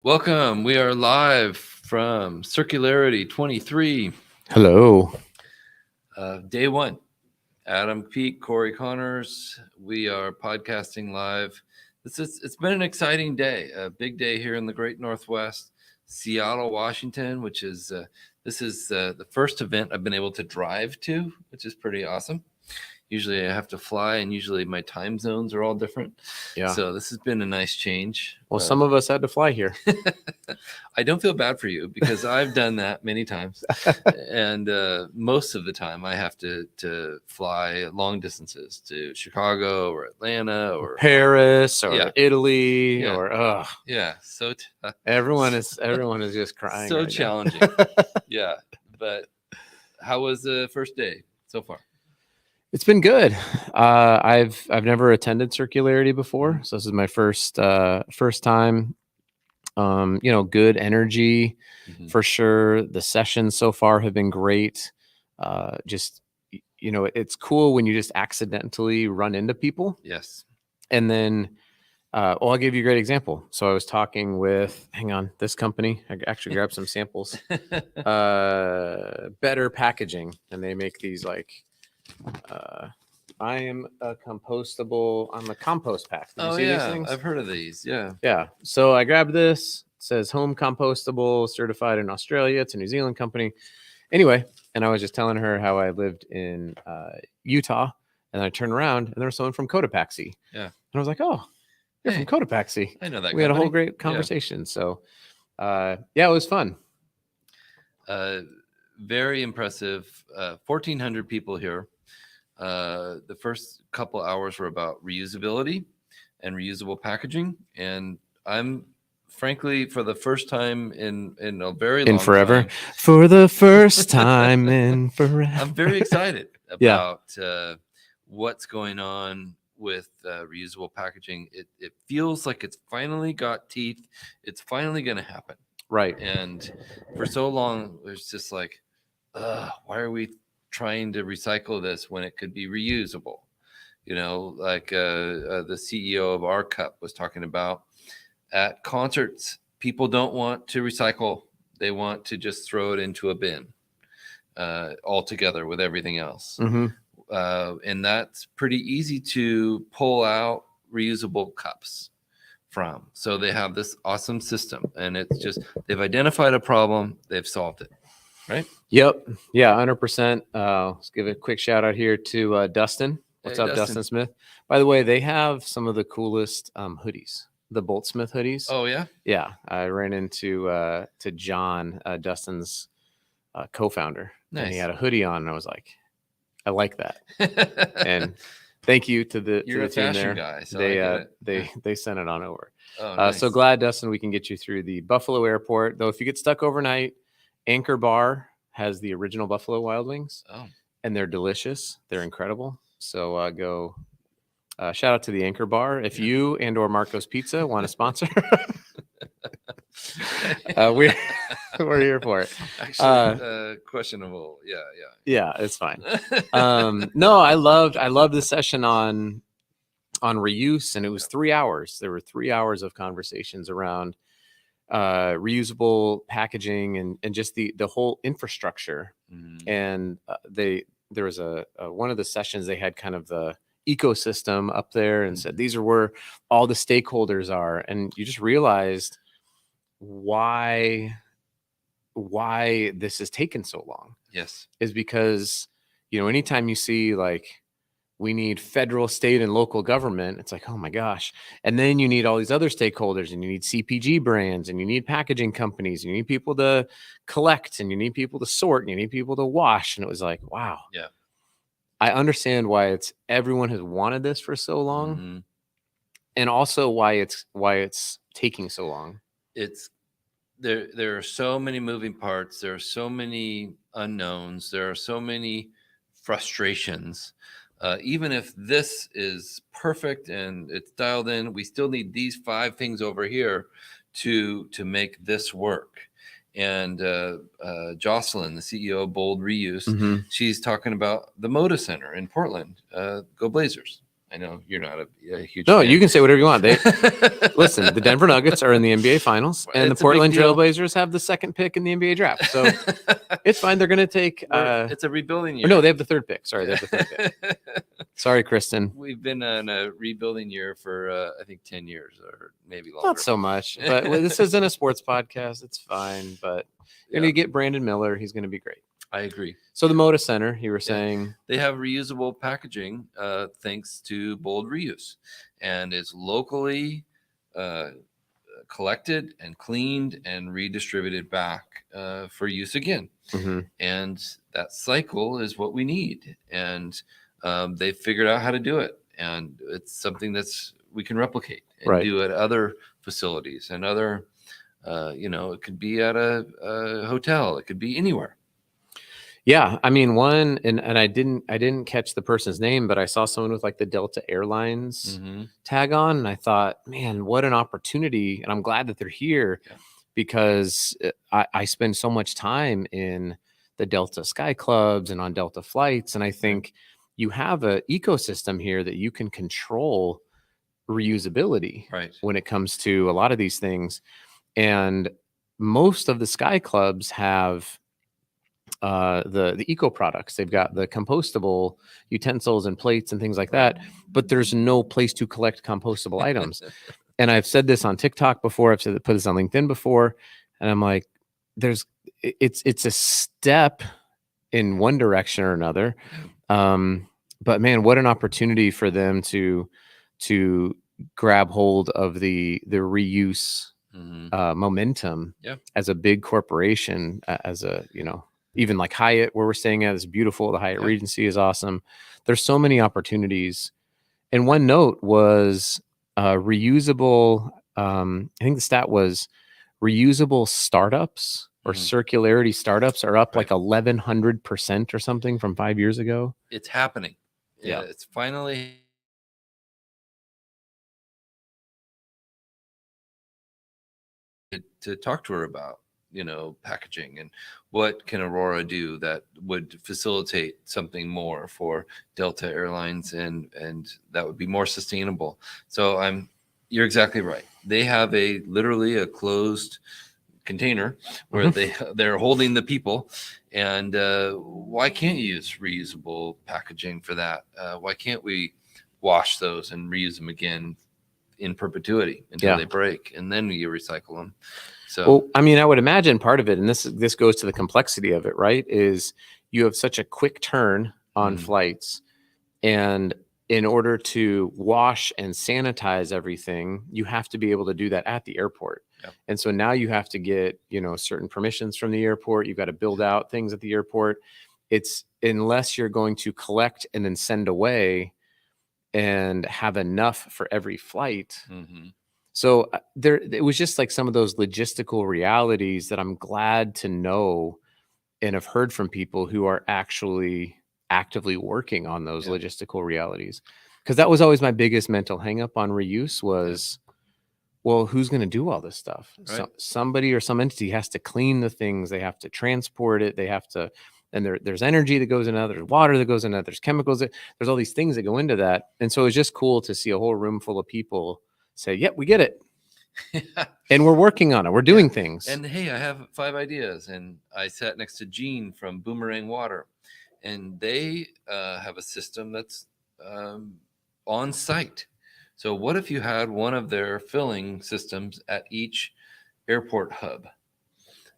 Welcome. We are live from Circularity 23, Hello. day one. Adam Peak, Cory Connors. We are podcasting live. It's been an exciting day, a big day here in the Great Northwest, Seattle, Washington, which is this is the first event I've been able to drive to, which is pretty awesome. Usually I have to fly, and usually my time zones are all different. Yeah. So this has been a nice change. Well, some of us had to fly here. I don't feel bad for you because I've done that many times, and most of the time I have to fly long distances to Chicago or Atlanta or Paris or Yeah. Italy Yeah. or yeah. So everyone is just crying. so right challenging. now. Yeah, but how was the first day so far? It's been good. I've never attended Circularity before, so this is my first time. Good energy Mhm. for sure. The sessions so far have been great. It's cool when you just accidentally run into people. Yes. And then, I'll give you a great example. So I was talking with, hang on, this company. I actually grabbed some samples. Better Packaging, and they make these like, I'm a compost pack. Did you see these things? I've heard of these. Yeah. Yeah. So I grabbed this. It says home compostable, certified in Australia. It's a New Zealand company. Anyway, and I was just telling her how I lived in Utah, and I turned around and there was someone from Cotopaxi. Yeah. And I was like, "Oh, you're Hey, from Cotopaxi." I know that We had a whole company. great conversation. So, it was fun. Very impressive. 1,400 people here. The first couple hours were about reusability and reusable packaging, and I'm frankly, for the first time in a very long forever, time, for the first time in forever, I'm very excited Yeah. about what's going on with reusable packaging. It feels like it's finally got teeth. It's finally going to happen. Right. And for so long, it's just like, why are we trying to recycle this when it could be reusable? Like the CEO of our cup was talking about at concerts, people don't want to recycle. They want to just throw it into a bin altogether with everything else. Mm-hmm. And that's pretty easy to pull out reusable cups from. So they have this awesome system, and it's just they've identified a problem, they've solved it, right? Yep. Yeah, 100%. Let's give a quick shout out here to Dustin. What's Hey, up, Dustin Smith? By the way, they have some of the coolest hoodies, the Boltsmith hoodies. Oh yeah, Yeah. I ran into to John, Dustin's co-founder, and he nice. had a hoodie on, and I was like, I like that. And thank you to the You're to the a team fashion there. guy, so They sent it on over. Oh, nice. So glad, Dustin, we can get you through the Buffalo airport. Though if you get stuck overnight, Anchor Bar has the original Buffalo Wild Wings, and they're delicious. They're incredible. So go shout out to the Anchor Bar. If you and or Marco's Pizza want to sponsor, we're here for it. Actually, questionable. Yeah, it's fine. No, I loved the session on reuse, and it was 3 hours. There were 3 hours of conversations around reusable packaging and just the whole infrastructure. And there was a one of the sessions, they had kind of the ecosystem up there and said these are where all the stakeholders are, and you just realized why this has taken so long. Yes, is because anytime you see like we need federal, state, and local government, it's like, oh my gosh. And then you need all these other stakeholders, and you need CPG brands, and you need packaging companies, and you need people to collect, and you need people to sort, and you need people to wash. And it was like, wow. Yeah. I understand why everyone has wanted this for so long. Mm-hmm. And also why it's taking so long. It's there are so many moving parts, there are so many unknowns, there are so many frustrations. Even if this is perfect and it's dialed in, we still need these 5 things over here to make this work. And Jocelyn, the CEO of Bold Reuse, she's talking about the Moda Center in Portland. Go Blazers, I know you're not a huge No, fan. you can say whatever you want. Listen, the Denver Nuggets are in the NBA Finals, and It's the a big Portland deal. Trailblazers have the second pick in the NBA draft. So it's fine. They're going to take. It's a rebuilding year. No, they have the third pick. Sorry, they have the third pick. Sorry, Kristen. We've been on a rebuilding year for I think 10 years or maybe longer. Not so much, but this isn't a sports podcast. It's fine, but you're going to get Brandon Miller. He's going to be great. I agree. So the Moda Center, you were saying, they have reusable packaging thanks to bold reuse, and it's locally collected and cleaned and redistributed back for use again. Mm-hmm. And that cycle is what we need. And they figured out how to do it. And it's something that's we can replicate and do at other facilities and other, it could be at a hotel. It could be anywhere. Yeah, I mean, and I didn't catch the person's name, but I saw someone with like the Delta Airlines tag on, and I thought, man, what an opportunity! And I'm glad that they're here because I spend so much time in the Delta Sky Clubs and on Delta flights, and I think you have an ecosystem here that you can control reusability when it comes to a lot of these things, and most of the Sky Clubs have the eco products. They've got the compostable utensils and plates and things like that, but there's no place to collect compostable items. And I've said this on TikTok before. I've put this on LinkedIn before, and I'm like, it's a step in one direction or another. But man, what an opportunity for them to grab hold of the reuse momentum as a big corporation, as a, even like Hyatt, where we're staying at, is beautiful. The Hyatt Regency is awesome. There's so many opportunities. And one note was reusable. I think the stat was reusable startups or circularity startups are up like 1,100% or something from 5 years ago. It's happening. Yeah, it's finally. To talk to her about packaging and what can Aurora do that would facilitate something more for Delta Airlines and that would be more sustainable. So you're exactly right. They have literally a closed container where they're holding the people, and why can't you use reusable packaging for that? Why can't we wash those and reuse them again in perpetuity until they break, and then you recycle them? So, well, I mean, I would imagine part of it, and this goes to the complexity of it, right? Is you have such a quick turn on flights, and in order to wash and sanitize everything, you have to be able to do that at the airport. Yep. And so now you have to get, certain permissions from the airport. You've got to build out things at the airport. It's unless you're going to collect and then send away and have enough for every flight. So it was just like some of those logistical realities that I'm glad to know and have heard from people who are actually actively working on those logistical realities. Because that was always my biggest mental hang up on reuse was, well, who's going to do all this stuff? So somebody or some entity has to clean the things. They have to transport it. They have to, and there's energy that goes into that. There's water that goes into that. There's chemicals. There's all these things that go into that. And so it's just cool to see a whole room full of people say, yep, we get it. And we're working on it. We're doing things. And hey, I have 5 ideas. And I sat next to Gene from Boomerang Water, and they have a system that's on site. So what if you had one of their filling systems at each airport hub,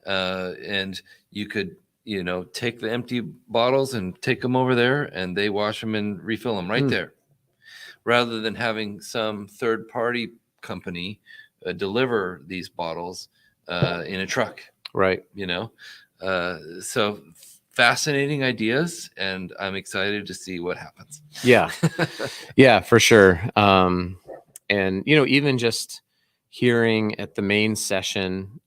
and you could take the empty bottles and take them over there, and they wash them and refill them right there, rather than having some third party company deliver these bottles in a truck. Right. So fascinating ideas, and I'm excited to see what happens. Yeah, for sure. And even just hearing at the main session,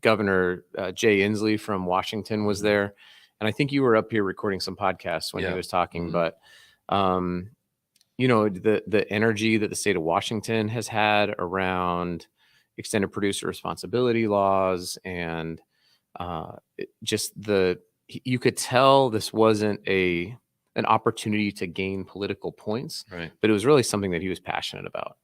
Governor Jay Inslee from Washington was there, and I think you were up here recording some podcasts when he was talking. But the energy that the state of Washington has had around extended producer responsibility laws, and you could tell this wasn't and an opportunity to gain political points, Right. but it was really something that he was passionate about.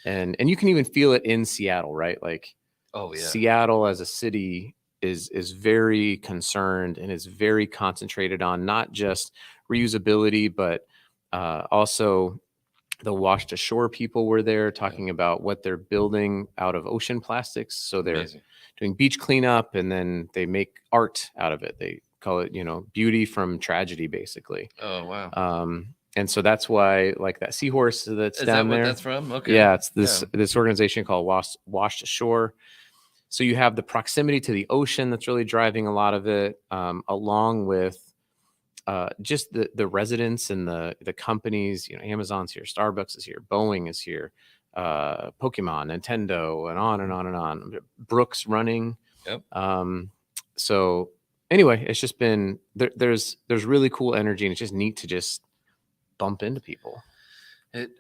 And you can even feel it in Seattle, right? Like, Oh yeah. Seattle as a city is very concerned and is very concentrated on not just reusability, but also the wash to shore people were there talking about what they're building out of ocean plastics. So they're Amazing. doing beach cleanup, and then they make art out of it. They call it, beauty from tragedy, basically. Oh wow. And so that's why, like, that seahorse that's Is down that what there. that's from? Okay. Yeah, it's this organization called Wash to Shore. So you have the proximity to the ocean that's really driving a lot of it, along with just the residents and the companies. Amazon's here, Starbucks is here, Boeing is here, Pokemon, Nintendo, and on and on and on. Brooks running. Yep. So anyway, it's just been there's really cool energy, and it's just neat to just bump into people. It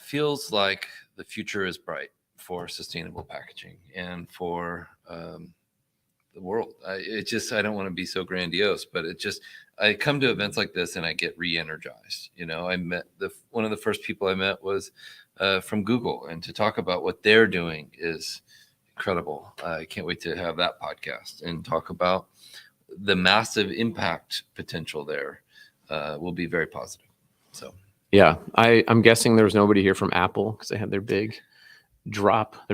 feels like the future is bright for sustainable packaging and for the world. I don't want to be so grandiose, but I come to events like this and I get re-energized. I met one of the first people I met was from Google, and to talk about what they're doing is incredible. I can't wait to have that podcast and talk about the massive impact potential there. Will be very positive. So yeah, I'm guessing there was nobody here from Apple because they had their big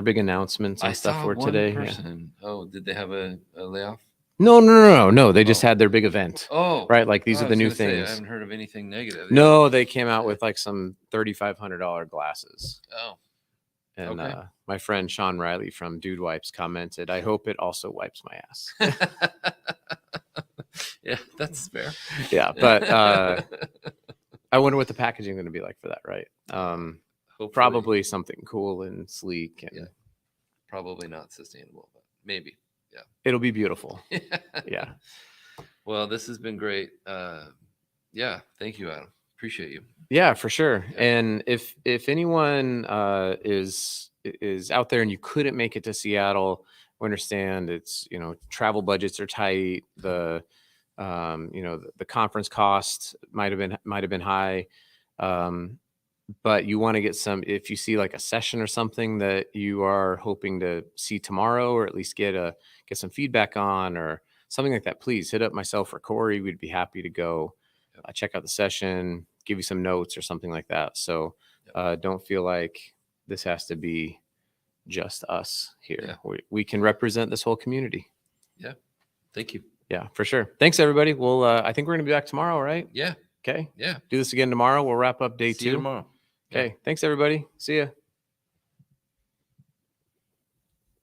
big announcements and stuff for today. Person. Yeah. Oh, did they have a layoff? No. They just had their big event. Oh, right. Like, these are the new things. I haven't heard of anything negative. No, they came out with like some $3,500 glasses. Oh, and okay. My friend Sean Riley from Dude Wipes commented, "I hope it also wipes my ass." Yeah, that's fair. Yeah, but I wonder what the packaging is going to be like for that, right? Probably something cool and sleek, and probably not sustainable, but maybe. Yeah, it'll be beautiful. Yeah. Well, this has been great. Yeah, thank you, Adam. Appreciate you. Yeah, for sure. Yeah. And if anyone is out there and you couldn't make it to Seattle, we understand it's travel budgets are tight. The the conference cost might have been high. But you want to get if you see like a session or something that you are hoping to see tomorrow, or at least get some feedback on, or something like that, please hit up myself or Cory. We'd be happy to go check out the session, give you some notes or something like that. So don't feel like this has to be just us here. Yeah. We can represent this whole community. Yeah. Thank you. Yeah, for sure. Thanks, everybody. Well, I think we're going to be back tomorrow, right? Yeah. Okay. Yeah. Do this again tomorrow. We'll wrap up day 2. See you tomorrow. Okay. Yeah. Thanks, everybody. See ya.